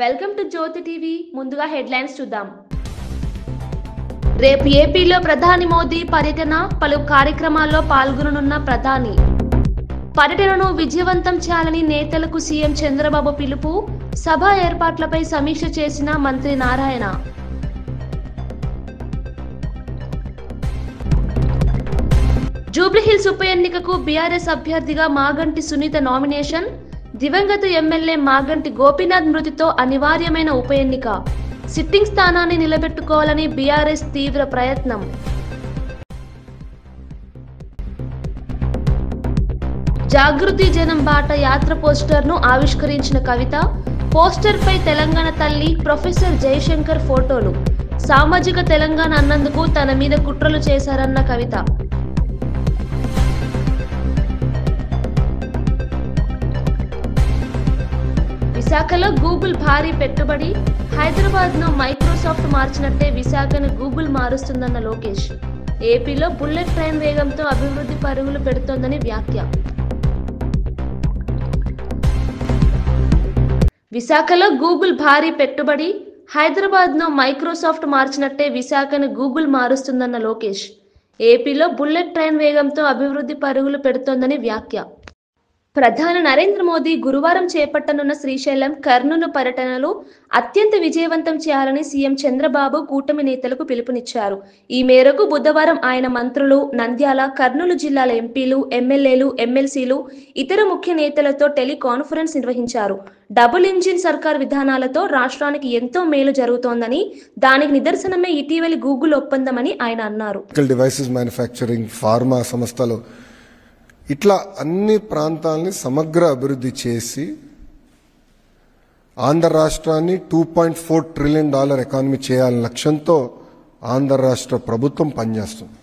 Welcome to Jyothi TV. ముందుగా headlines చూద్దాం. రేపు ఏపీలో ప్రధాని మోదీ పర్యటన, పలు కార్యక్రమాల్లో పాల్గొననున్న ప్రధాని. పర్యటనను విజయవంతం చేయాలని నేతలకు సీఎం చంద్రబాబు పిలుపు, సభ ఏర్పాట్లపై సమీక్ష చేసిన మంత్రి నారాయణ. జూబ్లీహిల్స్ ఉప ఎన్నికకు బీఆర్ఎస్ అభ్యర్థిగా మాగంటి సునీత నామినేషన్, దివంగత ఎమ్మెల్యే మాగంటి గోపీనాథ్ మృతితో అనివార్యమైన ఉప ఎన్నిక, సిట్టింగ్ స్థానాన్ని నిలబెట్టుకోవాలని బీఆర్ఎస్ తీవ్ర ప్రయత్నం. జాగృతి జనం బాట యాత్ర పోస్టర్ను ఆవిష్కరించిన కవిత, పోస్టర్పై తెలంగాణ తల్లి ప్రొఫెసర్ జయశంకర్ ఫోటోలు. సామాజిక తెలంగాణ అన్నందుకు తన మీద కుట్రలు చేశారన్న కవిత. విశాఖలో గూగుల్ భారీ పెట్టుబడి, హైదరాబాద్ను మైక్రోసాఫ్ట్ మార్చినట్టే విశాఖను గూగుల్ మారుస్తుందన్న లోకేష్. ఏపీలో బుల్లెట్ ట్రైన్ వేగంతో అభివృద్ధి పరుగులు పెడుతోందని వ్యాఖ్య. విశాఖలో గూగుల్ భారీ పెట్టుబడి, హైదరాబాద్ను మైక్రోసాఫ్ట్ మార్చినట్టే విశాఖను గూగుల్ మారుస్తుందన్న లోకేష్. ఏపీలో బుల్లెట్ ట్రైన్ వేగంతో అభివృద్ధి పరుగులు పెడుతోందని వ్యాఖ్య. ప్రధాని నరేంద్ర మోదీ గురువారం చేపట్టనున్న శ్రీశైలం, కర్నూలు పర్యటనలు అత్యంత విజయవంతం చేయాలని సీఎం చంద్రబాబు కూటమి నేతలకు పిలుపునిచ్చారు. ఈ మేరకు బుధవారం ఆయన మంత్రులు, నంద్యాల, కర్నూలు జిల్లాల ఎంపీలు, ఎమ్మెల్యేలు, ఎమ్మెల్సీలు, ఇతర ముఖ్య నేతలతో టెలికాన్ఫరెన్స్ నిర్వహించారు. డబుల్ ఇంజిన్ సర్కార్ విధానాలతో రాష్ట్రానికి ఎంతో మేలు జరుగుతోందని, దానికి నిదర్శనమే ఇటీవలి గూగుల్ ఒప్పందమని ఆయన అన్నారు. డివైసెస్ మ్యానుఫ్యాక్చరింగ్, ఫార్మా సంస్థలు, ఇట్లా అన్ని ప్రాంతాలని సమగ్ర అభివృద్ధి చేసి ఆంధ్ర రాష్ట్రాన్ని $2.4 ట్రిలియన్ ఎకానమీ చేయాలనే లక్ష్యంతో ఆంధ్ర రాష్ట్ర ప్రభుత్వం పనిచేస్తుంది.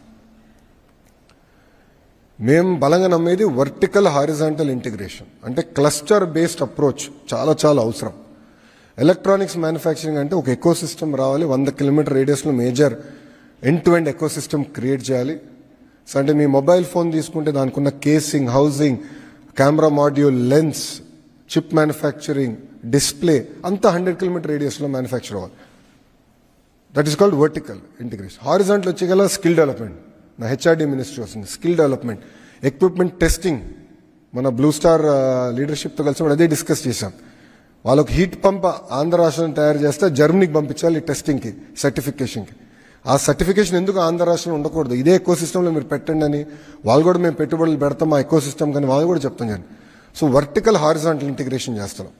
మేము బలంగా నమ్మేది వర్టికల్ హారిజాంటల్ ఇంటిగ్రేషన్, అంటే క్లస్టర్ బేస్డ్ అప్రోచ్ చాలా చాలా అవసరం. ఎలక్ట్రానిక్స్ మ్యానుఫ్యాక్చరింగ్ అంటే ఒక ఎకో సిస్టమ్ రావాలి, 100 కిలోమీటర్ రేడియస్లో major end to end eco system create చేయాలి. సో అంటే మీ మొబైల్ ఫోన్ తీసుకుంటే దానికి ఉన్న casing, housing, camera module, lens, chip manufacturing, display అంతా 100 కిలోమీటర్ రేడియస్లో మ్యానుఫ్యాక్చర్ అవ్వాలి. That is called vertical integration. Horizontal వచ్చేగల స్కిల్ డెవలప్మెంట్, నా హెచ్ఆర్డీ మినిస్ట్రీ వస్తుంది. స్కిల్ డెవలప్మెంట్, ఎక్విప్మెంట్ టెస్టింగ్, మన బ్లూ స్టార్ లీడర్షిప్తో కలిసి అదే డిస్కస్ చేశాం. వాళ్ళకి హీట్ పంప్ ఆంధ్ర రాష్ట్రాన్ని తయారు చేస్తే జర్మనీకి పంపించాలి టెస్టింగ్కి, సర్టిఫికేషన్కి. ఆ సర్టిఫికేషన్ ఎందుకు ఆంధ్ర రాష్ట్రంలో ఉండకూడదు, ఇదే ఎకో సిస్టంలో మీరు పెట్టండి అని వాళ్ళు కూడా మేము పెట్టుబడులు పెడతాం ఆ ఎకో సిస్టమ్ కానీ వాళ్ళు కూడా చెప్తాం కానీ. సో వర్టికల్ హారిజాంటల్ ఇంటిగ్రేషన్ చేస్తున్నాం.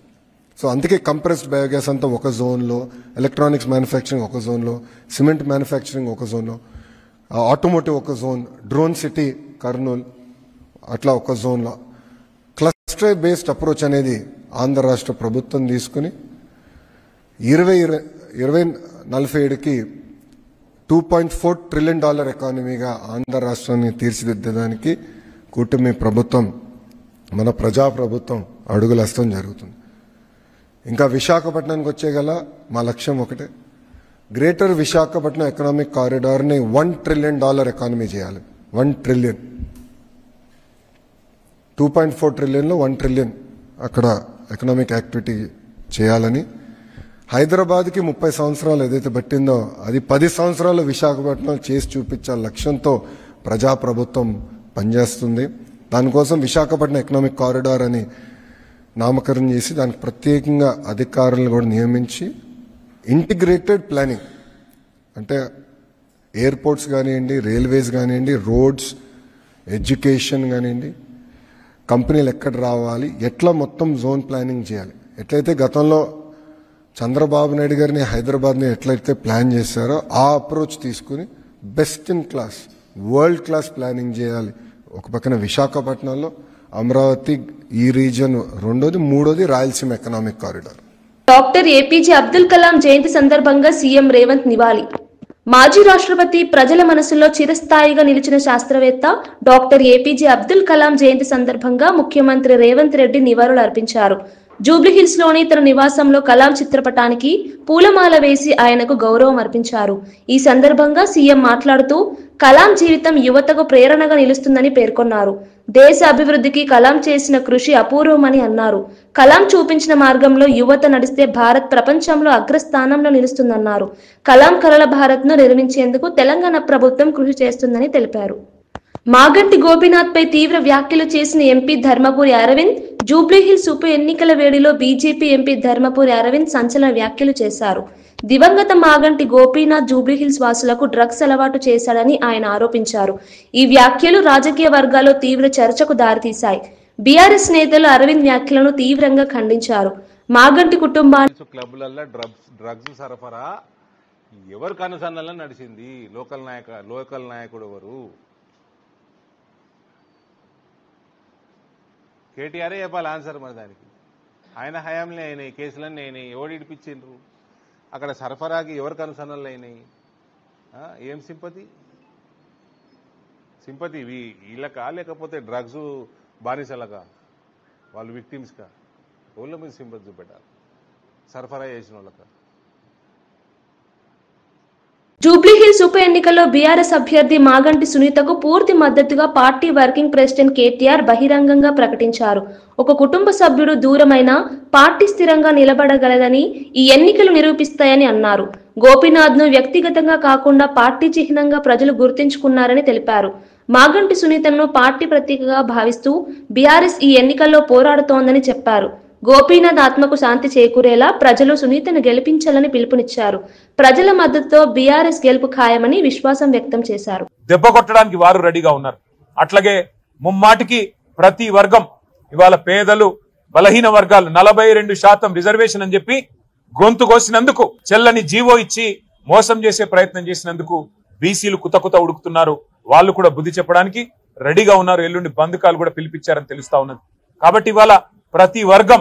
సో అందుకే కంప్రెస్డ్ బయోగ్యాస్ అంతా ఒక జోన్లో, ఎలక్ట్రానిక్స్ మ్యానుఫ్యాక్చరింగ్ ఒక జోన్లో, సిమెంట్ మ్యానుఫ్యాక్చరింగ్ ఒక జోన్లో, ఆటోమోటివ్ ఒక జోన్, డ్రోన్ సిటీ కర్నూలు అట్లా ఒక జోన్లో. క్లస్టర్ బేస్డ్ అప్రోచ్ అనేది ఆంధ్ర రాష్ట్ర ప్రభుత్వం తీసుకుని 2047కి $2.4 ట్రిలియన్ ఎకానమీగా ఆంధ్ర రాష్ట్రాన్ని తీర్చిదిద్దడానికి కూటమి ప్రభుత్వం, మన ప్రజాప్రభుత్వం అడుగులేస్తాం జరుగుతుంది. ఇంకా విశాఖపట్నానికి వచ్చేగల మా లక్ష్యం ఒకటే, గ్రేటర్ విశాఖపట్నం ఎకనామిక్ కారిడార్ని $1 ట్రిలియన్ ఎకానమీ చేయాలి. 1 ట్రిలియన్, 2.4 ట్రిలియన్లో 1 ట్రిలియన్ అక్కడ ఎకనామిక్ యాక్టివిటీ చేయాలని. హైదరాబాద్కి 30 సంవత్సరాలు ఏదైతే పట్టిందో అది 10 సంవత్సరాలు విశాఖపట్నం చేసి చూపించాల లక్ష్యంతో ప్రజాప్రభుత్వం పనిచేస్తుంది. దానికోసం విశాఖపట్నం ఎకనామిక్ కారిడార్ అని నామకరణం చేసి దానికి ప్రత్యేకంగా అధికారులను కూడా నియమించి ఇంటిగ్రేటెడ్ ప్లానింగ్, అంటే ఎయిర్పోర్ట్స్ కానివ్వండి, రైల్వేస్ కానివ్వండి, రోడ్స్, ఎడ్యుకేషన్ కానివ్వండి, కంపెనీలు ఎక్కడ రావాలి, ఎట్లా మొత్తం జోన్ ప్లానింగ్ చేయాలి. ఎట్లయితే గతంలో చంద్రబాబు నాయుడు గారిని హైదరాబాద్ని ఎట్లయితే ప్లాన్ చేశారో ఆ అప్రోచ్ తీసుకుని best in class, world class planning చేయాలి. ఒక పక్కన విశాఖపట్నంలో, అమరావతి ఈ రీజన్ రెండోది, మూడోది Rayalaseema economic corridor. Doctor APJ Abdul Kalam జయంతి సందర్భంగా సీఎం రేవంత్ నివాళి. మాజీ రాష్ట్రపతి, ప్రజల మనసులో చిరస్థాయిగా నిలిచిన శాస్త్రవేత్త డాక్టర్ ఏపీజే అబ్దుల్ కలాం జయంతి సందర్భంగా ముఖ్యమంత్రి రేవంత్ రెడ్డి నివాళులు అర్పించారు. జూబ్లీహిల్స్ లోని తన నివాసంలో కలాం చిత్రపటానికి పూలమాల వేసి ఆయనకు గౌరవం అర్పించారు. ఈ సందర్భంగా సీఎం మాట్లాడుతూ కలాం జీవితం యువతకు ప్రేరణగా నిలుస్తుందని పేర్కొన్నారు. దేశ అభివృద్ధికి కలాం చేసిన కృషి అపూర్వమని అన్నారు. కలాం చూపించిన మార్గంలో యువత నడిస్తే భారత్ ప్రపంచంలో అగ్రస్థానంలో నిలుస్తుందన్నారు. కలాం కలల భారత్ను నిర్మించేందుకు తెలంగాణ ప్రభుత్వం కృషి చేస్తుందని తెలిపారు. మాగంటి గోపీనాథ్ పై తీవ్ర వ్యాఖ్యలు చేసిన ఎంపీ ధర్మపురి అరవింద్, జూబ్లీహిల్స్ ఉప ఎన్నికల వేడిలో బీజేపీ ఎంపీ ధర్మపురి అరవింద్ సంచలన వ్యాఖ్యలు చేశారు. దివంగత మాగంటి గోపీనాథ్ జూబ్లీహిల్స్ వాసులకు డ్రగ్స్ అలవాటు చేశాడని ఆయన ఆరోపించారు. ఈ వ్యాఖ్యలు రాజకీయ వర్గాల్లో తీవ్ర చర్చకు దారితీశాయి. బీఆర్ఎస్ నేతలు అరవింద్ వ్యాఖ్యలను తీవ్రంగా ఖండించారు. మాగంటి కుటుంబాన్ని క్లబ్లలో డ్రగ్స్ సరఫరా ఎవరు కనుసన్నల్లో నడిచింది? లోకల్ నాయకుడు ఎవరు? కేటీఆరే చెప్పాలి ఆన్సర్. మరి దానికి ఆయన హయాంలో అయినాయి కేసులన్నీ అయినాయి. ఎవడు ఇడిపించిండ్రు? అక్కడ సరఫరాకి ఎవరు కనుసన్నలు అయినాయి? ఏం సింపతి వీళ్ళకా లేకపోతే డ్రగ్స్ బానిసలకా? వాళ్ళు విక్టిమ్స్కా? వాళ్ళ మీద సింపతి చూపెట్టాలి. సరఫరా చేసిన వాళ్ళకా? జూబ్లీహిల్స్ ఉప ఎన్నికల్లో బీఆర్ఎస్ అభ్యర్థి మాగంటి సునీతకు పూర్తి మద్దతుగా పార్టీ వర్కింగ్ ప్రెసిడెంట్ కేటీఆర్ బహిరంగంగా ప్రకటించారు. ఒక కుటుంబ సభ్యుడు దూరమైన పార్టీ స్థిరంగా నిలబడగలదని ఈ ఎన్నికలు నిరూపిస్తాయని అన్నారు. గోపీనాథ్ను వ్యక్తిగతంగా కాకుండా పార్టీ చిహ్నంగా ప్రజలు గుర్తించుకున్నారని తెలిపారు. మాగంటి సునీతను పార్టీ ప్రతీకగా భావిస్తూ బీఆర్ఎస్ ఈ ఎన్నికల్లో పోరాడుతోందని చెప్పారు. గోపీనాథ్ ఆత్మకు శాంతి చేకూరేలా ప్రజలు సునీతను గెలిపించాలని పిలుపునిచ్చారు. ప్రజల మద్దతుతో బీఆర్ఎస్ గెలుపు ఖాయమని విశ్వాసం వ్యక్తం చేశారు. దెబ్బ కొట్టడానికి వారు రెడీగా ఉన్నారు. అట్లాగే ముమ్మాటికి ప్రతి వర్గం ఇవాళ పేదలు, బలహీన వర్గాలు 42% రిజర్వేషన్ అని చెప్పి గొంతు కోసినందుకు, చెల్లని జీవో ఇచ్చి మోసం చేసే ప్రయత్నం చేసినందుకు బీసీలు కుత ఉడుకుతున్నారు. వాళ్ళు కూడా బుద్ధి చెప్పడానికి రెడీగా ఉన్నారు. ఎల్లుండి బంధుకాలు కూడా పిలిపించారని తెలుస్తా ఉన్నది. కాబట్టి ఇవాళ ప్రతి వర్గం,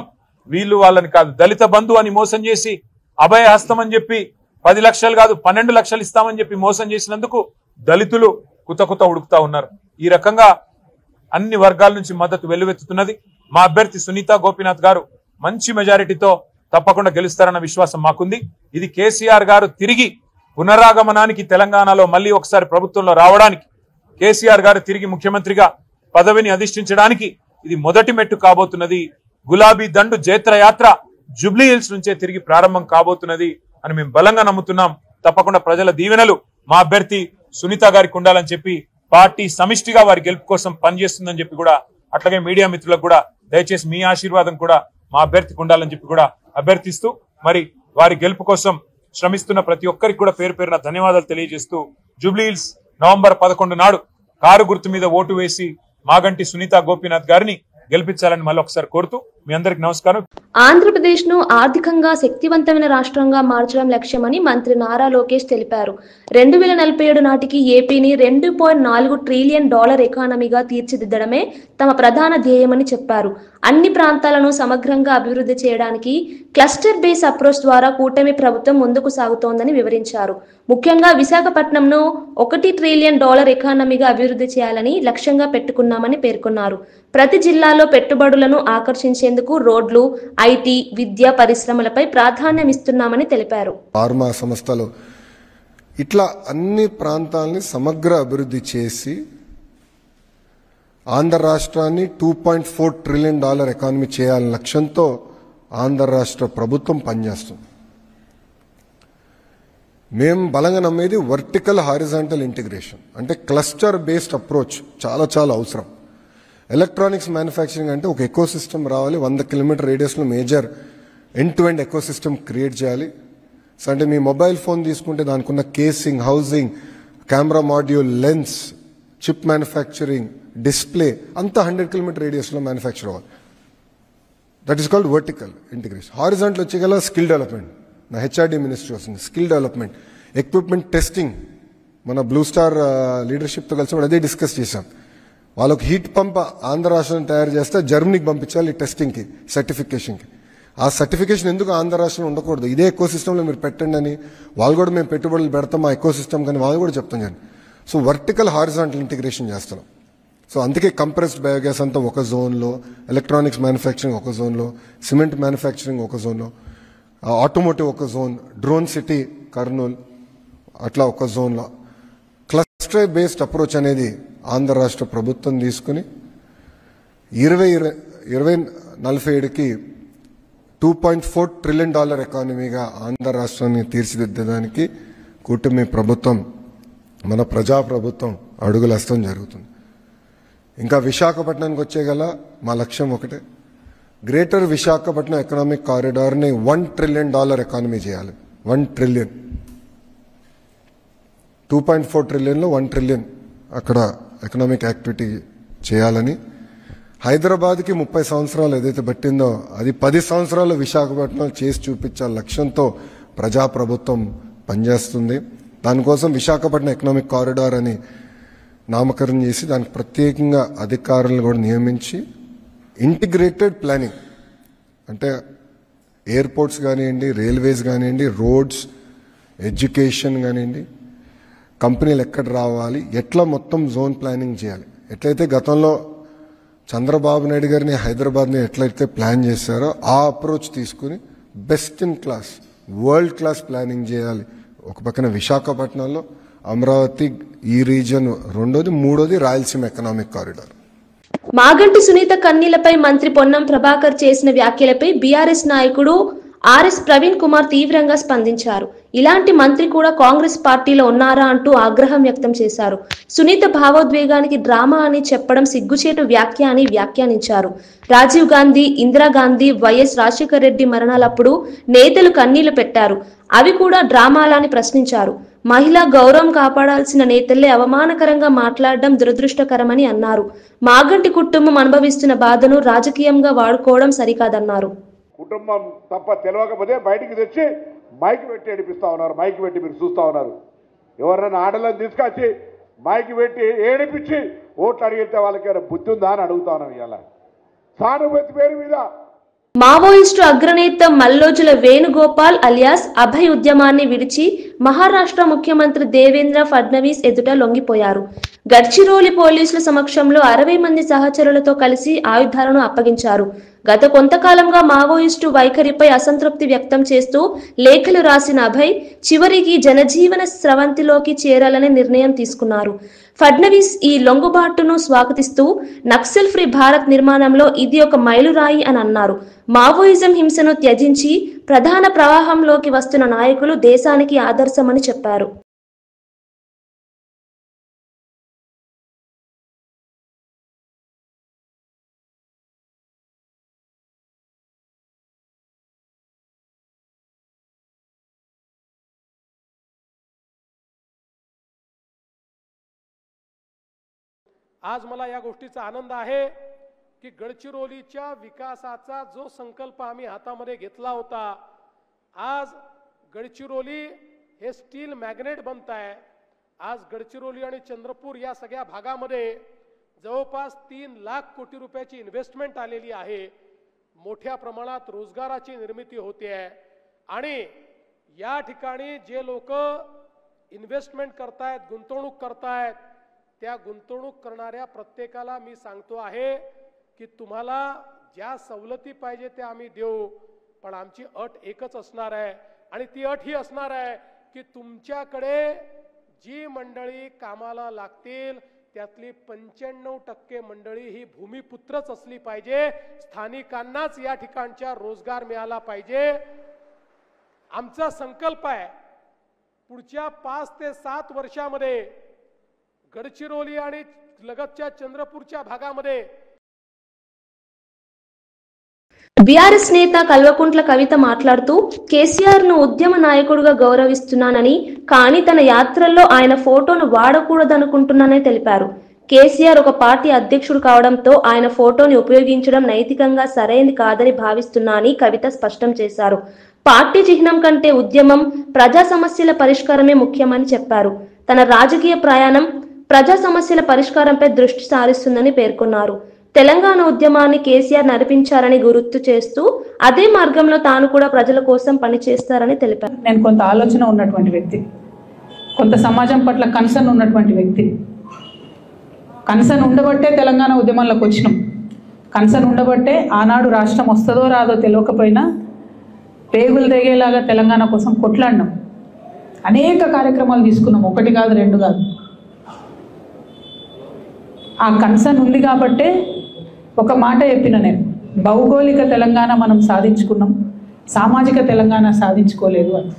వీళ్ళు వాళ్ళని కాదు, దళిత బంధు అని మోసం చేసి అభయ హస్తం అని చెప్పి 10 లక్షలు కాదు 12 లక్షలు ఇస్తామని చెప్పి మోసం చేసినందుకు దళితులు కుత ఉడుకుతా ఉన్నారు. ఈ రకంగా అన్ని వర్గాల నుంచి మద్దతు వెల్లువెత్తుతున్నది. మా అభ్యర్థి సునీత గోపీనాథ్ గారు మంచి మెజారిటీతో తప్పకుండా గెలుస్తారన్న విశ్వాసం మాకుంది. ఇది కేసీఆర్ గారు తిరిగి పునరాగమనానికి, తెలంగాణలో మళ్ళీ ఒకసారి ప్రభుత్వంలో రావడానికి, కేసీఆర్ గారు తిరిగి ముఖ్యమంత్రిగా పదవిని అధిష్ఠించడానికి ఇది మొదటి మెట్టు కాబోతున్నది. గులాబీ దండు జైత్రయాత్ర జూబ్లీహిల్స్ నుంచే తిరిగి ప్రారంభం కాబోతున్నది అని మేము బలంగా నమ్ముతున్నాం. తప్పకుండా ప్రజల దీవెనలు మా అభ్యర్థి సునీత గారికి ఉండాలని చెప్పి పార్టీ సమిష్టిగా వారి గెలుపు కోసం పనిచేస్తుందని చెప్పి కూడా, అట్లాగే మీడియా మిత్రులకు కూడా దయచేసి మీ ఆశీర్వాదం కూడా మా అభ్యర్థికి ఉండాలని చెప్పి కూడా అభ్యర్థిస్తూ, మరి వారి గెలుపు కోసం శ్రమిస్తున్న ప్రతి ఒక్కరికి కూడా పేరు పేరున ధన్యవాదాలు తెలియజేస్తూ, జూబ్లీహిల్స్ నవంబర్ 11 నాడు కారు గుర్తు మీద ఓటు వేసి మాగంటి సునీత గోపీనాథ్ గారిని గెలిపించాలని మళ్ళీ ఒకసారి కోరుతూ మీ అందరికి నమస్కారం. ఆంధ్రప్రదేశ్ ను ఆర్థికంగా శక్తివంతమైన రాష్ట్రంగా మార్చడం లక్ష్యమని మంత్రి నారా లోకేష్ తెలిపారు. 2047 నాటికి ఏపీని $2.4 ట్రిలియన్ ఎకానమీగా తీర్చిదిద్దడమే తమ ప్రధాన ధ్యేయమని చెప్పారు. అన్ని ప్రాంతాలను సమగ్రంగా అభివృద్ధి చేయడానికి క్లస్టర్ బేస్ అప్రోచ్ ద్వారా కూటమి ప్రభుత్వం ముందుకు సాగుతోందని వివరించారు. ముఖ్యంగా విశాఖపట్నంను $1 ట్రిలియన్ ఎకానమీగా అభివృద్ధి చేయాలని లక్ష్యంగా పెట్టుకున్నామని పేర్కొన్నారు. ప్రతి జిల్లాలో పెట్టుబడులను ఆకర్షించేందుకు రోడ్లు, ఐటీ, విద్య, పరిశ్రమలపై ప్రాధాన్యం ఇస్తున్నామని తెలిపారు. ఫార్మా సంస్థలు ఇట్లా అన్ని ప్రాంతాలని సమగ్ర అభివృద్ధి చేసి ఆంధ్ర రాష్ట్రాన్ని $2.4 ట్రిలియన్ ఎకానమీ చేయాలనే లక్ష్యంతో ఆంధ్ర రాష్ట్ర ప్రభుత్వం పనిచేస్తుంది. మేము బలంగా నమ్మేది వర్టికల్ హారిజాంటల్ ఇంటిగ్రేషన్, అంటే క్లస్టర్ బేస్డ్ అప్రోచ్ చాలా అవసరం. ఎలక్ట్రానిక్స్ మ్యానుఫ్యాక్చరింగ్ అంటే ఒక ఎకో సిస్టమ్ రావాలి. 100 కిలోమీటర్ రేడియస్లో major end to end eco system create చేయాలి. సో అంటే మీ మొబైల్ ఫోన్ తీసుకుంటే దానికి ఉన్న casing, housing, camera module, lens, chip manufacturing, display అంతా 100 కిలోమీటర్ రేడియస్లో మ్యానుఫ్యాక్చర్ అవ్వాలి. That is called vertical integration. Horizontal వచ్చేగల స్కిల్ డెవలప్మెంట్, నా హెచ్ఆర్డీ మినిస్ట్రీ వస్తుంది. స్కిల్ డెవలప్మెంట్, ఎక్విప్మెంట్ టెస్టింగ్, మన బ్లూ స్టార్ లీడర్షిప్తో కలిసి అదే డిస్కస్ చేశాం. వాళ్ళకు హీట్ పంప్ ఆంధ్ర రాష్ట్రం తయారు చేస్తే జర్మనీకి పంపించాలి టెస్టింగ్కి, సర్టిఫికేషన్కి. ఆ సర్టిఫికేషన్ ఎందుకు ఆంధ్ర రాష్ట్రంలో ఉండకూడదు, ఇదే ఎకో సిస్టంలో మీరు పెట్టండి అని వాళ్ళు కూడా మేము పెట్టుబడులు పెడతాం ఆ ఎకో సిస్టమ్ కానీ వాళ్ళు కూడా చెప్తాం కానీ. సో వర్టికల్ హారిజాంటల్ ఇంటిగ్రేషన్ చేస్తున్నాం. సో అందుకే కంప్రెస్డ్ బయోగ్యాస్ అంతా ఒక జోన్లో, ఎలక్ట్రానిక్స్ మ్యానుఫ్యాక్చరింగ్ ఒక జోన్లో, సిమెంట్ మ్యానుఫ్యాక్చరింగ్ ఒక జోన్లో, ఆటోమోటివ్ ఒక జోన్, డ్రోన్ సిటీ కర్నూలు అట్లా ఒక జోన్లో. క్లస్టర్ బేస్డ్ అప్రోచ్ అనేది ఆంధ్ర రాష్ట్ర ప్రభుత్వం తీసుకుని 2047కి $2.4 ట్రిలియన్ ఎకానమీగా ఆంధ్ర రాష్ట్రాన్ని తీర్చిదిద్దడానికి కూటమి ప్రభుత్వం, మన ప్రజాప్రభుత్వం అడుగులేస్తాం జరుగుతుంది. ఇంకా విశాఖపట్నానికి వచ్చేగల మా లక్ష్యం ఒకటే, గ్రేటర్ విశాఖపట్నం ఎకనామిక్ కారిడార్ని $1 ట్రిలియన్ ఎకానమీ చేయాలి. 1 ట్రిలియన్, 2.4 ట్రిలియన్లో 1 ట్రిలియన్ అక్కడ ఎకనామిక్ యాక్టివిటీ చేయాలని, హైదరాబాద్కి 30 సంవత్సరాలు ఏదైతే పట్టిందో అది 10 సంవత్సరాలు విశాఖపట్నం చేసి చూపించాల లక్ష్యంతో ప్రజాప్రభుత్వం పనిచేస్తుంది. దానికోసం విశాఖపట్నం ఎకనామిక్ కారిడార్ అని నామకరణం చేసి దానికి ప్రత్యేకంగా అధికారులను కూడా నియమించి ఇంటిగ్రేటెడ్ ప్లానింగ్, అంటే ఎయిర్పోర్ట్స్ కానివ్వండి, రైల్వేస్ కానివ్వండి, రోడ్స్, ఎడ్యుకేషన్ కానివ్వండి, కంపెనీలు ఎక్కడ రావాలి, ఎట్లా మొత్తం జోన్ ప్లానింగ్ చేయాలి. ఎట్లయితే గతంలో చంద్రబాబు నాయుడు గారిని హైదరాబాద్ని ఎట్లయితే ప్లాన్ చేశారో ఆ అప్రోచ్ తీసుకుని best in class, world class planning చేయాలి. ఒక పక్కన విశాఖపట్నంలో, అమరావతి ఈ రీజన్ రెండోది, మూడోది రాయలసీమ ఎకనామిక్ కారిడార్. మాగంటి సునీత కన్నీలపై మంత్రి పొన్నం ప్రభాకర్ చేసిన వ్యాఖ్యలపై బీఆర్ఎస్ నాయకుడు ఆర్ఎస్ ప్రవీణ్ కుమార్ తీవ్రంగా స్పందించారు. ఇలాంటి మంత్రి కూడా కాంగ్రెస్ పార్టీలో ఉన్నారా అంటూ ఆగ్రహం వ్యక్తం చేశారు. సునీత భావోద్వేగానికి డ్రామా అని చెప్పడం సిగ్గుచేటు వ్యాఖ్య అని వ్యాఖ్యానించారు. రాజీవ్ గాంధీ, ఇందిరాగాంధీ, వైఎస్ రాజశేఖర రెడ్డి మరణాలప్పుడు నేతలు కన్నీళ్లు పెట్టారు, అవి కూడా డ్రామాలని ప్రశ్నించారు. మహిళా గౌరవం కాపాడాల్సిన నేతలే అవమానకరంగా మాట్లాడడం దురదృష్టకరమని అన్నారు. మాగంటి కుటుంబం అనుభవిస్తున్న బాధను రాజకీయంగా వాడుకోవడం సరికాదన్నారు. కుటుంబం తప్ప తెలియకపోతే బయటికి తెచ్చి మైక్ పెట్టి ఏడిపిస్తా ఉన్నారు. మైక్ పెట్టి మీరు చూస్తూ ఉన్నారు. ఎవరైనా ఆడలను తీసుకొచ్చి మైక్ పెట్టి ఏడిపించి ఓట్లు అడిగితే వాళ్ళకి ఏమైనా బుద్ధి ఉందా అని అడుగుతా ఉన్నాను. ఇలా సానుభూతి పేరు మీద మావోయిస్టు అగ్రనేత మల్లోజుల వేణుగోపాల్ అలియాస్ అభయ్ ఉద్యమాన్ని విడిచి మహారాష్ట్ర ముఖ్యమంత్రి దేవేంద్ర ఫడ్నవీస్ ఎదుట లొంగిపోయారు. గడ్చిరోలి పోలీసుల సమక్షంలో 60 మంది సహచరులతో కలిసి ఆయుధాలను అప్పగించారు. గత కొంతకాలంగా మావోయిస్టు వైఖరిపై అసంతృప్తి వ్యక్తం చేస్తూ లేఖలు రాసిన అభయ్ చివరికి జనజీవన స్రవంతిలోకి చేరాలని నిర్ణయం తీసుకున్నారు. ఫడ్నవీస్ ఈ లొంగుబాటును స్వాగతిస్తూ నక్సల్ ఫ్రీ భారత్ నిర్మాణంలో ఇది ఒక మైలురాయి అని అన్నారు. మావోయిజం హింసను త్యజించి ప్రధాన ప్రవాహంలోకి వస్తున్న నాయకులు దేశానికి ఆదర్శమని చెప్పారు. आज मला या गोष्टीचा आनंद आहे की गडचिरोलीच्या विकासाचा जो संकल्प आम्ही हातामध्ये घेतला होता, आज गडचिरोली हे स्टील मॅग्नेट बनत आहे. आज गडचिरोली आणि चंद्रपूर या सगळ्या भागामध्ये जवळपास 3 लाख कोटी रुपयाची इन्व्हेस्टमेंट आलेली आहे. मोठ्या प्रमाणात रोजगाराची निर्मिती होते आहे आणि या ठिकाणी जे लोक इन्व्हेस्टमेंट करतायत, गुंतवणूक करतायत, त्या गुंतवणूक करणाऱ्या प्रत्येकाला मी सांगतो आहे की तुम्हाला ज्या सवलती पाहिजे त्या आम्ही देऊ, पण आमची अट एकच असणार आहे आणि ती अट ही असणार आहे की तुमच्याकडे जी मंडळी कामाला लागतील त्यातली 95% मंडळी ही भूमिपुत्रच असली पाहिजे. स्थानिकांनाच या ठिकाणच्या रोजगार मिळाला पाहिजे. आमचा संकल्प आहे पुढच्या 5 ते 7 वर्षामध्ये गडचिरोली आणि लगतच्या चंद्रपूरच्या भागामध्ये. బీఆర్ఎస్ నేత కల్వకుంట్ల కవిత మాట్లాడుతూ కేసీఆర్ ను ఉద్యమ నాయకుడిగా గౌరవిస్తున్నానని, కానీ తన యాత్రల్లో ఆయన ఫోటోను వాడకూడదనుకుంటున్నానని తెలిపారు. కేసీఆర్ ఒక పార్టీ అధ్యక్షుడు కావడంతో ఆయన ఫోటోని ఉపయోగించడం నైతికంగా సరైనది కాదని భావిస్తున్నా అని కవిత స్పష్టం చేశారు. పార్టీ చిహ్నం కంటే ఉద్యమం, ప్రజా సమస్యల పరిష్కారమే ముఖ్యమని చెప్పారు. తన రాజకీయ ప్రయాణం ప్రజా సమస్యల పరిష్కారంపై దృష్టి సారిస్తుందని పేర్కొన్నారు. తెలంగాణ ఉద్యమాన్ని కేసీఆర్ నడిపించారని గుర్తు చేస్తూ అదే మార్గంలో తాను కూడా ప్రజల కోసం పనిచేస్తారని తెలిపారు. నేను కొంత ఆలోచన ఉన్నటువంటి వ్యక్తి, కొంత సమాజం పట్ల కన్సర్న్ ఉన్నటువంటి వ్యక్తి. కన్సర్న్ ఉండబట్టే తెలంగాణ ఉద్యమంలోకి వచ్చినాం. కన్సర్న్ ఉండబట్టే ఆనాడు రాష్ట్రం వస్తుందో రాదో తెలియకపోయినా పేగులు తెగేలాగా తెలంగాణ కోసం కొట్లాడినాం. అనేక కార్యక్రమాలు తీసుకున్నాం, 1 కాదు 2 కాదు. ఆ కన్సర్న్ ఉంది కాబట్టే ఒక మాట చెప్పిన నేను, భౌగోళిక తెలంగాణ మనం సాధించుకున్నాం, సామాజిక తెలంగాణ సాధించుకోలేదు అని.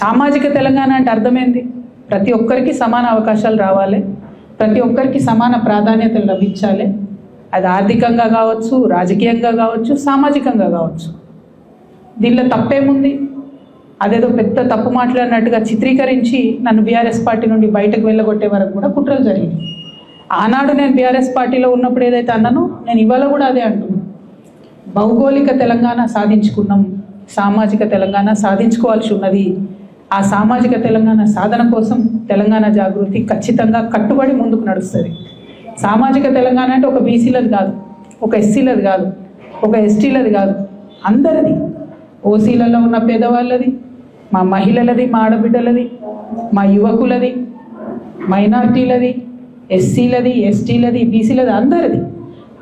సామాజిక తెలంగాణ అంటే అర్థమైంది, ప్రతి ఒక్కరికి సమాన అవకాశాలు రావాలి, ప్రతి ఒక్కరికి సమాన ప్రాధాన్యతలు లభించాలి. అది ఆర్థికంగా కావచ్చు, రాజకీయంగా కావచ్చు, సామాజికంగా కావచ్చు. దీనిలో తప్పేముంది? అదేదో పెద్ద తప్పు మాట్లాడినట్టుగా చిత్రీకరించి నన్ను బీఆర్ఎస్ పార్టీ నుండి బయటకు వెళ్ళగొట్టే వరకు కూడా కుట్రలు జరిగినాయి. ఆనాడు నేను బీఆర్ఎస్ పార్టీలో ఉన్నప్పుడు ఏదైతే అన్నానో నేను ఇవాళ కూడా అదే అంటున్నాను. భౌగోళిక తెలంగాణ సాధించుకున్నాం, సామాజిక తెలంగాణ సాధించుకోవాల్సి ఉన్నది. ఆ సామాజిక తెలంగాణ సాధన కోసం తెలంగాణ జాగృతి ఖచ్చితంగా కట్టుబడి ముందుకు నడుస్తుంది. సామాజిక తెలంగాణ అంటే ఒక బీసీలది కాదు, ఒక ఎస్సీలది కాదు, ఒక ఎస్టీలది కాదు, అందరిది. ఓసీలలో ఉన్న పేదవాళ్ళది, మా మహిళలది, మా ఆడబిడ్డలది, మా యువకులది, మైనార్టీలది, ఎస్సీలది, ఎస్టీలది, బీసీలది, అందరిది.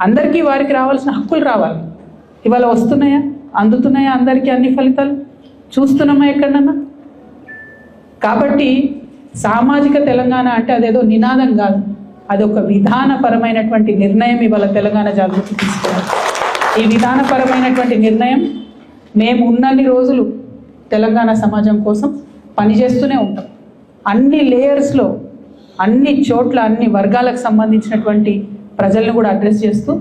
అందరికీ వారికి రావాల్సిన హక్కులు రావాలి. ఇవాళ వస్తున్నాయా, అందుతున్నాయా అందరికీ అన్ని ఫలితాలు? చూస్తున్నామా ఎక్కడన్నా? కాబట్టి సామాజిక తెలంగాణ అంటే అదేదో నినాదం కాదు, అది ఒక విధానపరమైనటువంటి నిర్ణయం ఇవాళ తెలంగాణ జాగృతి తీసుకున్నారు. ఈ విధానపరమైనటువంటి నిర్ణయం మేము ఉన్నన్ని రోజులు తెలంగాణ సమాజం కోసం పనిచేస్తూనే ఉంటాం. అన్ని లేయర్స్లో, అన్ని చోట్ల, అన్ని వర్గాలకు సంబంధించినటువంటి ప్రజలను కూడా అడ్రస్ చేస్తూ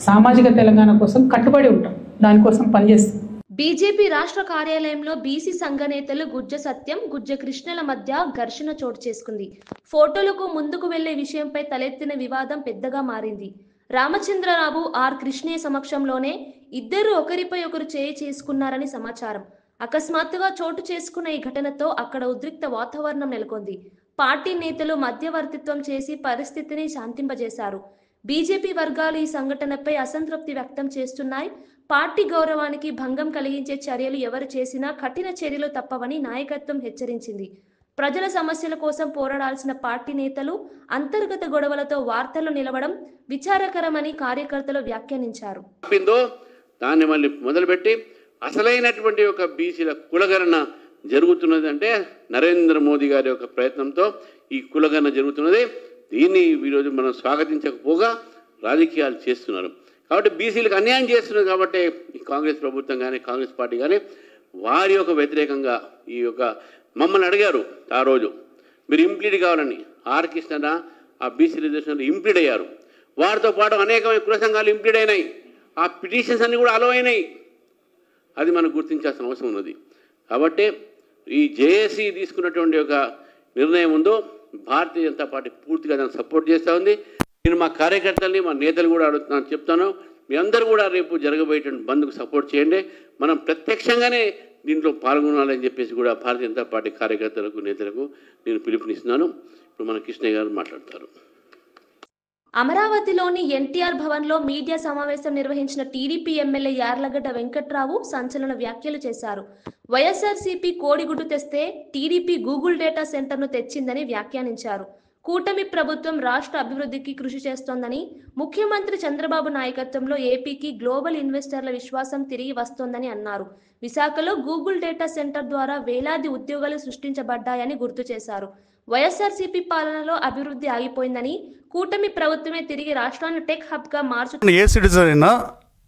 సామాజిక తెలంగాణ కోసం కట్టుబడి ఉంటాం, దానికోసం పనిచేస్తాం. బీజేపీ రాష్ట్ర కార్యాలయంలో బీసీ సంఘ నేతలు గుజ్జ సత్యం, గుజ్జ కృష్ణల మధ్య ఘర్షణ చోటు చేసుకుంది. ఫోటోలకు ముందుకు వెళ్లే విషయంపై తలెత్తిన వివాదం పెద్దగా మారింది. రామచంద్రరావు, ఆర్ కృష్ణయ్య సమక్షంలోనే ఇద్దరు ఒకరిపై ఒకరు చేయి చేసుకున్నారని సమాచారం. అకస్మాత్తుగా చోటు చేసుకున్న ఈ ఘటనతో అక్కడ ఉద్రిక్త వాతావరణం నెలకొంది. పార్టీ నేతలు మధ్యవర్తిత్వం చేసి పరిస్థితిని శాంతింపజేశారు. బీజేపీ వర్గాలు ఈ సంఘటనపై అసంతృప్తి వ్యక్తం చేస్తున్నాయి. పార్టీ గౌరవానికి భంగం కలిగించే చర్యలు ఎవరు చేసినా కఠిన చర్యలు తప్పవని నాయకత్వం హెచ్చరించింది. ప్రజల సమస్యల కోసం పోరాడాల్సిన పార్టీ నేతలు అంతర్గత గొడవలతో వార్తల్లో నిలవడం విచారకరమని కార్యకర్తలు వ్యాఖ్యానించారు. దాన్ని మళ్ళీ మొదలుపెట్టి అసలైనటువంటి ఒక బీసీల కులగణన జరుగుతున్నది అంటే నరేంద్ర మోదీ గారి యొక్క ప్రయత్నంతో ఈ కులగణన జరుగుతున్నది. దీన్ని ఈరోజు మనం స్వాగతించకపోగా రాజకీయాలు చేస్తున్నారు. కాబట్టి బీసీలకు అన్యాయం చేస్తున్నారు. కాబట్టి ఈ కాంగ్రెస్ ప్రభుత్వం కానీ కాంగ్రెస్ పార్టీ కానీ వారి యొక్క వ్యతిరేకంగా ఈ యొక్క మమ్మల్ని అడిగారు. ఆ రోజు మీరు ఇంప్లీడ్ కావాలని ఆర్ కృష్ణ ఆ బీసీ రిజర్వేషన్లో ఇంప్లీడ్ అయ్యారు. వారితో పాటు అనేకమైన కుల సంఘాలు ఇంప్లీడ్ అయినాయి. ఆ పిటిషన్స్ అన్నీ కూడా అలో అయినాయి. అది మనం గుర్తించాల్సిన అవసరం ఉన్నది. కాబట్టి ఈ జేఏసీ తీసుకున్నటువంటి ఒక నిర్ణయం ఉందో భారతీయ జనతా పార్టీ పూర్తిగా దాన్ని సపోర్ట్ చేస్తూ ఉంది. నేను మా కార్యకర్తల్ని, మా నేతలు కూడా అడుగుతున్నాను, చెప్తాను, మీ అందరూ కూడా రేపు జరగబోయేటువంటి బంద్కు సపోర్ట్ చేయండి. మనం ప్రత్యక్షంగానే దీంట్లో పాల్గొనాలని చెప్పేసి కూడా భారతీయ జనతా పార్టీ కార్యకర్తలకు, నేతలకు నేను పిలుపునిస్తున్నాను. ఇప్పుడు మన కృష్ణయ్య గారు మాట్లాడతారు. అమరావతిలోని ఎన్టీఆర్ భవన్లో మీడియా సమావేశం నిర్వహించిన టీడీపీ ఎమ్మెల్యే యార్లగడ్డ వెంకట్రావు సంచలన వ్యాఖ్యలు చేశారు. వైఎస్ఆర్సీపీ కోడిగుడ్డు తెస్తే టీడీపీ గూగుల్ డేటా సెంటర్ను తెచ్చిందని వ్యాఖ్యానించారు. కూటమి ప్రభుత్వం రాష్ట్ర అభివృద్ధికి కృషి చేస్తోందని, ముఖ్యమంత్రి చంద్రబాబు నాయకత్వంలో ఏపీకి గ్లోబల్ ఇన్వెస్టర్ల విశ్వాసం తిరిగి వస్తోందని అన్నారు. విశాఖలో గూగుల్ డేటా సెంటర్ ద్వారా వేలాది ఉద్యోగాలు సృష్టించబడ్డాయని గుర్తు చేశారు. వైఎస్ఆర్సీపీ పాలనలో అభివృద్ధి ఆగిపోయిందని, కూటమి ప్రభుత్వమే తిరిగి రాష్ట్రాన్ని టెక్ హబ్ గా మార్చుతుంది. ఏ సిటిజన్ అయినా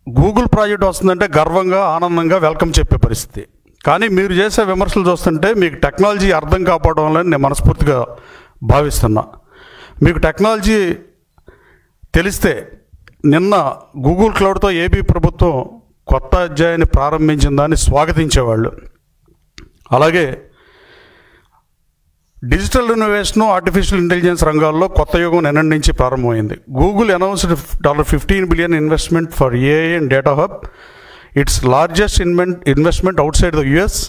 గూగుల్ ప్రాజెక్ట్ వస్తుందంటే గర్వంగా, ఆనందంగా వెల్కమ్ చెప్పే పరిస్థితి. కానీ మీరు చేసే విమర్శలు చూస్తుంటే మీకు టెక్నాలజీ అర్థం కాకపోవడం వల్ల నేను మనస్ఫూర్తిగా భావిస్తున్నా. మీకు టెక్నాలజీ తెలిస్తే నిన్న గూగుల్ క్లౌడ్తో ఏపీ ప్రభుత్వం కొత్త అధ్యాయాన్ని ప్రారంభించిందని స్వాగతించేవాళ్ళు. అలాగే డిజిటల్ ఇన్నోవేషన్, ఆర్టిఫిషియల్ ఇంటెలిజెన్స్ రంగాల్లో కొత్త యుగం నిన్నటి నుంచి ప్రారంభమైంది. Google announced $15 billion investment for AI and data hub. It's largest investment outside the US.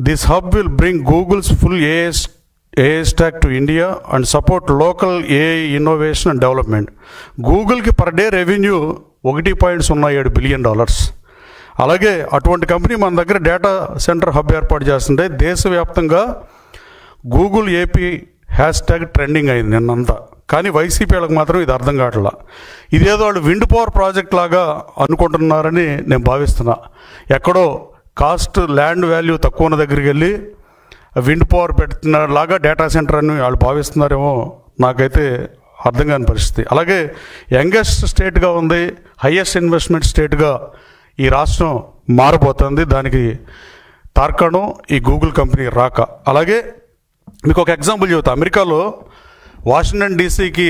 This hub will bring Google's full AI stack to India and support local AI innovation and development. గూగుల్కి per day revenue $1.07 billion. అలాగే అటువంటి company మన దగ్గర data centre hub ఏర్పాటు చేస్తుంటే దేశవ్యాప్తంగా Google AP hashtag trending అయింది నిన్నంతా. కానీ వైసీపీ వాళ్ళకి మాత్రం ఇది అర్థం కావట్లా. ఇదేదో వాళ్ళు విండ్ పవర్ ప్రాజెక్ట్ లాగా అనుకుంటున్నారని నేను భావిస్తున్నా. ఎక్కడో కాస్ట్, ల్యాండ్ వాల్యూ తక్కువ ఉన్న దగ్గరికి వెళ్ళి విండ్ పవర్ పెడుతున్నలాగా డేటా సెంటర్ అని వాళ్ళు భావిస్తున్నారేమో నాకైతే అర్థం కాని పరిస్థితి. అలాగే యంగెస్ట్ స్టేట్గా ఉంది, హయ్యెస్ట్ ఇన్వెస్ట్మెంట్ స్టేట్గా ఈ రాష్ట్రం మారబోతుంది. దానికి తార్కాణం ఈ గూగుల్ కంపెనీ రాక. అలాగే మీకు ఒక ఎగ్జాంపుల్ చెబుతా. అమెరికాలో వాషింగ్టన్ డీసీకి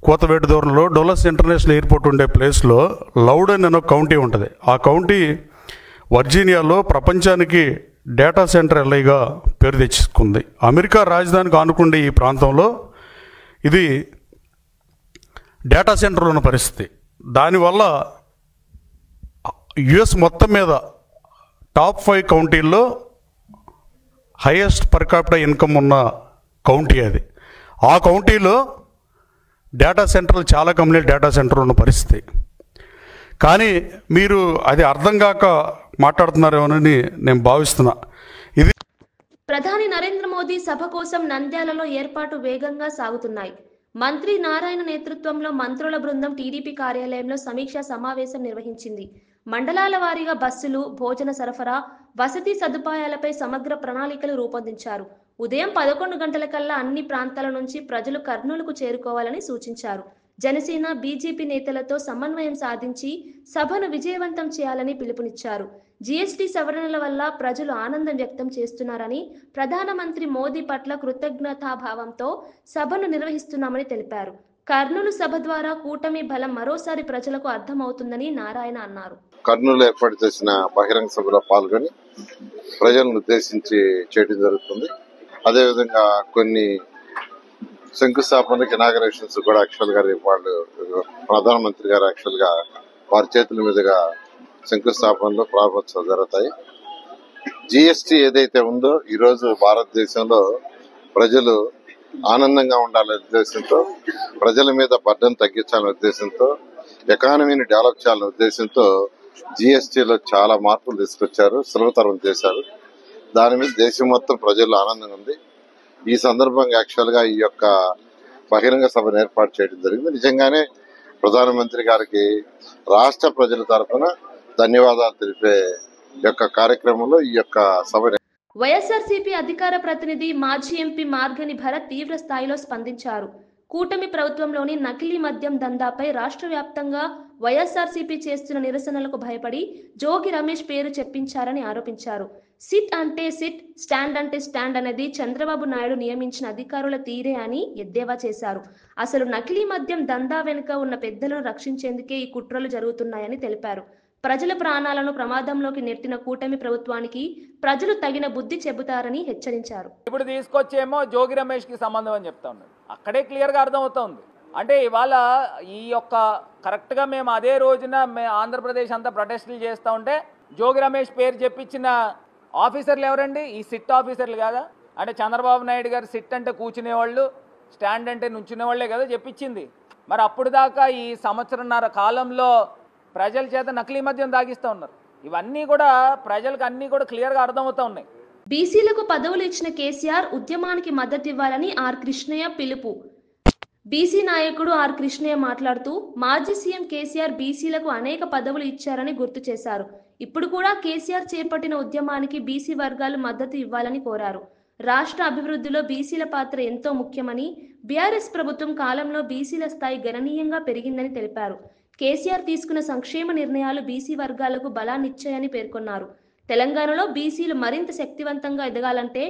కోతవేటు దూరంలో డొలస్ ఇంటర్నేషనల్ ఎయిర్పోర్ట్ ఉండే ప్లేస్లో లౌడన్ అనే కౌంటీ ఉంటుంది. ఆ కౌంటీ వర్జీనియాలో ప్రపంచానికి డేటా సెంటర్ ఎల్ఐగా పేరు తెచ్చుకుంది. అమెరికా రాజధానికి ఆనుకుండే ఈ ప్రాంతంలో ఇది డేటా సెంటర్ ఉన్న పరిస్థితి. దానివల్ల యుఎస్ మొత్తం మీద టాప్ 5 కౌంటీల్లో హైయెస్ట్ పర్ క్యాపిటల్ ఇన్కమ్ ఉన్న కౌంటీ అది. ఆ కౌంటీలో డేటా సెంటర్లు చాలా కంపెనీలు డేటా సెంటర్ ఉన్న పరిస్థితి. కానీ మీరు అది అర్థం కాక మాట్లాడుతున్నారేమోనని నేను భావిస్తున్నా. ఇది ప్రధాని నరేంద్ర మోదీ సభ కోసం నంద్యాలలో ఏర్పాటు వేగంగా సాగుతున్నాయి. మంత్రి నారాయణ నేతృత్వంలో మంత్రుల బృందం టీడీపీ కార్యాలయంలో సమీక్షా సమావేశం నిర్వహించింది. మండలాల వారీగా బస్సులు, భోజన సరఫరా, వసతి సదుపాయాలపై సమగ్ర ప్రణాళికలు రూపొందించారు. ఉదయం 11 గంటలకల్లా అన్ని ప్రాంతాల నుంచి ప్రజలు కర్నూలుకు చేరుకోవాలని సూచించారు. జనసేన, బీజేపీ నేతలతో సమన్వయం సాధించి సభను విజయవంతం చేయాలని పిలుపునిచ్చారు. జీఎస్టీ సవరణల వల్ల ప్రజలు ఆనందం వ్యక్తం చేస్తున్నారని, ప్రధానమంత్రి మోదీ పట్ల కృతజ్ఞతాభావంతో సభను నిర్వహిస్తున్నామని తెలిపారు. కర్నూలు సభ ద్వారా కూటమి బలం మరోసారి ప్రజలకు అర్థమవుతుందని నారాయణ అన్నారు. కర్నూలు ఏర్పాటు చేసిన బహిరంగ సభలో పాల్గొని ప్రజలను ఉద్దేశించి చేయడం జరుగుతుంది. అదేవిధంగా కొన్ని శంకుస్థాపనకి ఇనాగరేషన్స్ కూడా యాక్చువల్ గా వాళ్ళు ప్రధానమంత్రి గారు యాక్చువల్ గా వారి చేతుల మీదుగా శంకుస్థాపనలు ప్రారంభోత్సవాలు జరుగుతాయి. జిఎస్టీ ఏదైతే ఉందో ఈ రోజు భారతదేశంలో ప్రజలు ఆనందంగా ఉండాలనే ఉద్దేశంతో, ప్రజల మీద బర్డెన్ తగ్గించాలనే ఉద్దేశంతో, ఎకానమీని డెవలప్ చేయాలనే ఉద్దేశంతో జిఎస్టీలో చాలా మార్పులు తీసుకొచ్చారు, సులభతరం చేశారు. దాని మీద దేశం మొత్తం ప్రజల్లో ఆనందంగా ఉంది. ఈ సందర్భంగా యాక్చువల్ గా ఈ యొక్క బహిరంగ సభను ఏర్పాటు చేయడం జరిగింది. నిజంగానే ప్రధానమంత్రి గారికి రాష్ట్ర ప్రజల తరఫున ధన్యవాదాలు తెలిపే యొక్క కార్యక్రమంలో ఈ యొక్క సభ. వైఎస్ఆర్సీపీ అధికార ప్రతినిధి మాజీ ఎంపీ మార్గని భరత్ తీవ్ర స్థాయిలో స్పందించారు. కూటమి ప్రభుత్వంలోని నకిలీ మద్యం దందాపై రాష్ట్ర వ్యాప్తంగా వైఎస్ఆర్సీపీ చేస్తున్న నిరసనలకు భయపడి జోగి రమేష్ పేరు చెప్పించారని ఆరోపించారు. సిట్ అంటే సిట్, స్టాండ్ అంటే స్టాండ్ అనేది చంద్రబాబు నాయుడు నియమించిన అధికారుల తీరే అని ఎద్దేవా చేశారు. అసలు నకిలీ మద్యం దందా వెనుక ఉన్న పెద్దలను రక్షించేందుకే ఈ కుట్రలు జరుగుతున్నాయని తెలిపారు. ప్రజల ప్రాణాలను ప్రమాదంలోకి నెట్టిన కూటమి ప్రభుత్వానికి ప్రజలు తగిన బుద్ధి చెబుతారని హెచ్చరించారు. ఇప్పుడు తీసుకొచ్చేమో జోగి రమేష్ కి సంబంధం అని చెప్తా ఉన్నాడు. అక్కడే క్లియర్ గా అర్థమవుతోంది. అంటే ఇవాళ ఈ యొక్క కరెక్ట్ గా మేము అదే రోజున ఆంధ్రప్రదేశ్ అంతా ప్రొటెస్టులు చేస్తూ ఉంటే జోగి రమేష్ పేరు చెప్పించిన ఆఫీసర్లు ఎవరండి? ఈ సిట్ ఆఫీసర్లు కాదా? అంటే చంద్రబాబు నాయుడు గారు సిట్ అంటే కూర్చునేవాళ్ళు, స్టాండ్ అంటే నుంచునే వాళ్ళే కదా చెప్పించింది. మరి అప్పుడు దాకా ఈ సంవత్సరంన్నర కాలంలో ప్రజల చేత నకిలీ మద్యం తాగిస్తూ ఉన్నారు. ఇవన్నీ కూడా ప్రజలకు అన్నీ కూడా క్లియర్గా అర్థమవుతా ఉన్నాయి. బీసీలకు పదవులు ఇచ్చిన కేసీఆర్ ఉద్యమానికి మద్దతు ఇవ్వాలని ఆర్ కృష్ణయ్య పిలుపు. బీసీ నాయకుడు ఆర్ కృష్ణయ్య మాట్లాడుతూ మాజీ సీఎం కేసీఆర్ బీసీలకు అనేక పదవులు ఇచ్చారని గుర్తు చేశారు. ఇప్పుడు కూడా కేసీఆర్ చేపట్టిన ఉద్యమానికి బీసీ వర్గాలు మద్దతు ఇవ్వాలని కోరారు. రాష్ట్ర అభివృద్ధిలో బీసీల పాత్ర ఎంతో ముఖ్యమని, బీఆర్ఎస్ ప్రభుత్వం కాలంలో బీసీల స్థాయి గణనీయంగా పెరిగిందని తెలిపారు. కేసీఆర్ తీసుకున్న సంక్షేమ నిర్ణయాలు బీసీ వర్గాలకు బలాన్నిచ్చాయని పేర్కొన్నారు. తెలంగాణలో బీసీలు మరింత శక్తివంతంగా ఎదగాలంటే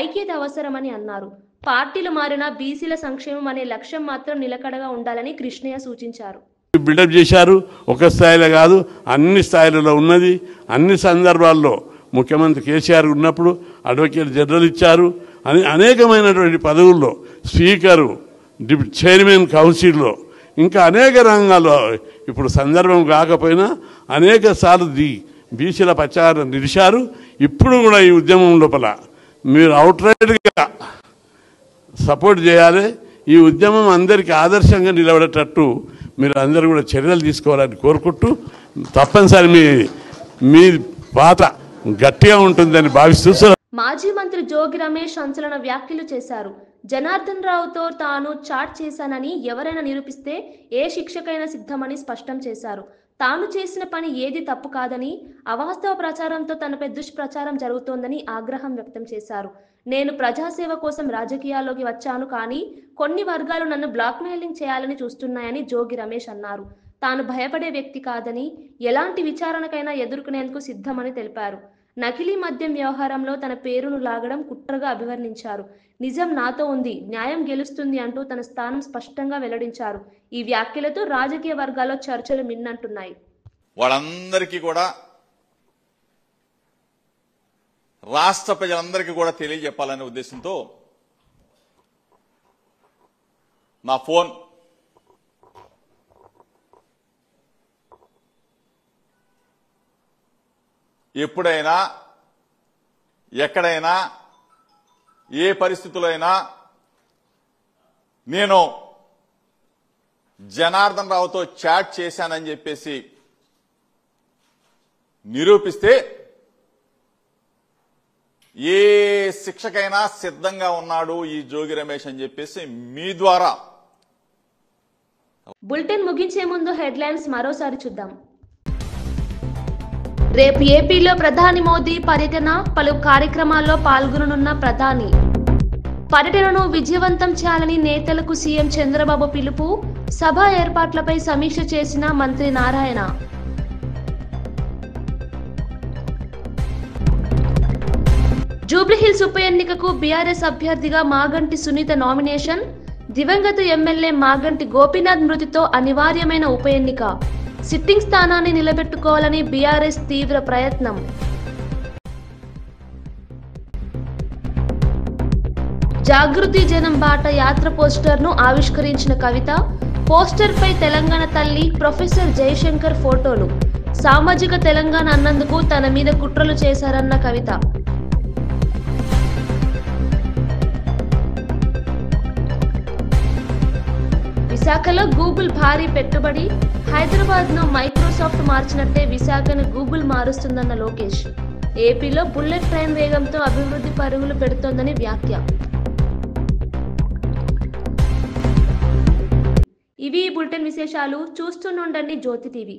ఐక్యత అవసరమని అన్నారు. పార్టీలు మారినా బీసీల సంక్షేమం అనే లక్ష్యం మాత్రం నిలకడగా ఉండాలని కృష్ణయ్య సూచించారు. బిల్డప్ చేశారు. ఒక స్థాయిలో కాదు, అన్ని స్థాయిలలో ఉన్నది. అన్ని సందర్భాల్లో ముఖ్యమంత్రి కేసీఆర్ ఉన్నప్పుడు అడ్వకేట్ జనరల్ ఇచ్చారు. అనేకమైనటువంటి పదవుల్లో స్పీకరు, డిప్యూటీ చైర్మన్ కౌన్సిల్లో, ఇంకా అనేక రంగాల్లో ఇప్పుడు సందర్భం కాకపోయినా అనేక సార్లు బీసీల పక్షాన నిలిచారు. ఇప్పుడు కూడా ఈ ఉద్యమం లోపల మీరు అవుట్రైట్గా సపోర్ట్ చేయాలి. ఈ ఉద్యమం అందరికీ ఆదర్శంగా నిలబడేటట్టు మీరు అందరూ కూడా చర్యలు తీసుకోవాలని కోరుకుంటూ, తప్పనిసరి మీ పాత్ర గట్టిగా ఉంటుందని భావిస్తూ మాజీ మంత్రి జోగి రమేష్ సంచలన వ్యాఖ్యలు చేశారు. జనార్దన్ రావుతో తాను చాట్ చేశానని ఎవరైనా నిరూపిస్తే ఏ శిక్షకైనా సిద్ధమని స్పష్టం చేశారు. తాను చేసిన పని ఏది తప్పు కాదని, అవాస్తవ ప్రచారంతో తనపై దుష్ప్రచారం జరుగుతోందని ఆగ్రహం వ్యక్తం చేశారు. నేను ప్రజాసేవ కోసం రాజకీయాల్లోకి వచ్చాను, కానీ కొన్ని వర్గాలు నన్ను బ్లాక్మెయిలింగ్ చేయాలని చూస్తున్నాయని జోగి రమేష్ అన్నారు. తాను భయపడే వ్యక్తి కాదని, ఎలాంటి విచారణకైనా ఎదుర్కొనేందుకు సిద్ధమని తెలిపారు. నకిలీ మద్యం వ్యవహారంలో తన పేరును లాగడం కుట్రగా అభివర్ణించారు. నిజం నాతో ఉంది, న్యాయం గెలుస్తుంది అంటూ తన స్థానం స్పష్టంగా వెల్లడించారు. ఈ వ్యాఖ్యలతో రాజకీయ వర్గాల్లో చర్చలు మిన్నంటున్నాయి. వాళ్ళందరికీ కూడా, రాష్ట్ర ప్రజలందరికీ కూడా తెలియజెప్పాలనే ఉద్దేశంతో నా ఫోన్ ఎప్పుడైనా ఎక్కడైనా ఏ పరిస్థితుల్లో అయినా నేను జనార్దన్ రావుతో చాట్ చేశానని చెప్పేసి నిరూపిస్తే ఏ శిక్షకైనా సిద్ధంగా ఉన్నాడు ఈ జోగి రమేష్ అని చెప్పేసి మీ ద్వారా. బులెటిన్ ముగించే ముందు హెడ్లైన్స్ మరోసారి చూద్దాం. రేపు ఏపీలో ప్రధాని మోదీ పర్యటన, పలు కార్యక్రమాల్లో పాల్గొననున్న ప్రధాని. పర్యటనను విజయవంతం చేయాలని నేతలకు సీఎం చంద్రబాబు పిలుపు, సభ ఏర్పాట్లపై సమీక్ష చేసిన మంత్రి నారాయణ. జూబ్లీహిల్స్ ఉప ఎన్నికకు బీఆర్ఎస్ అభ్యర్థిగా మాగంటి సునీత నామినేషన్, దివంగత ఎమ్మెల్యే మాగంటి గోపీనాథ్ మృతితో అనివార్యమైన ఉప ఎన్నిక, సిట్టింగ్ స్థానాన్ని నిలబెట్టుకోవాలని బీఆర్ఎస్ తీవ్ర ప్రయత్నం. జాగృతి జనం బాట యాత్ర పోస్టర్ను ఆవిష్కరించిన కవిత, పోస్టర్పై తెలంగాణ తల్లి ప్రొఫెసర్ జయశంకర్ ఫోటోలు. సామాజిక తెలంగాణ అన్నందుకు తన మీద కుట్రలు చేశారన్న కవిత. విశాఖలో గూగుల్ భారీ పెట్టుబడి, హైదరాబాద్ను మైక్రోసాఫ్ట్ మార్చినట్టే విశాఖను గూగుల్ మారుస్తుందన్న లోకేష్. ఏపీలో బుల్లెట్ ట్రైన్ వేగంతో అభివృద్ధి పరుగులు పెడుతోందని వ్యాఖ్య. ఇవి బులెటిన్ విశేషాలు. చూస్తూనే ఉండండి జ్యోతి టీవీ.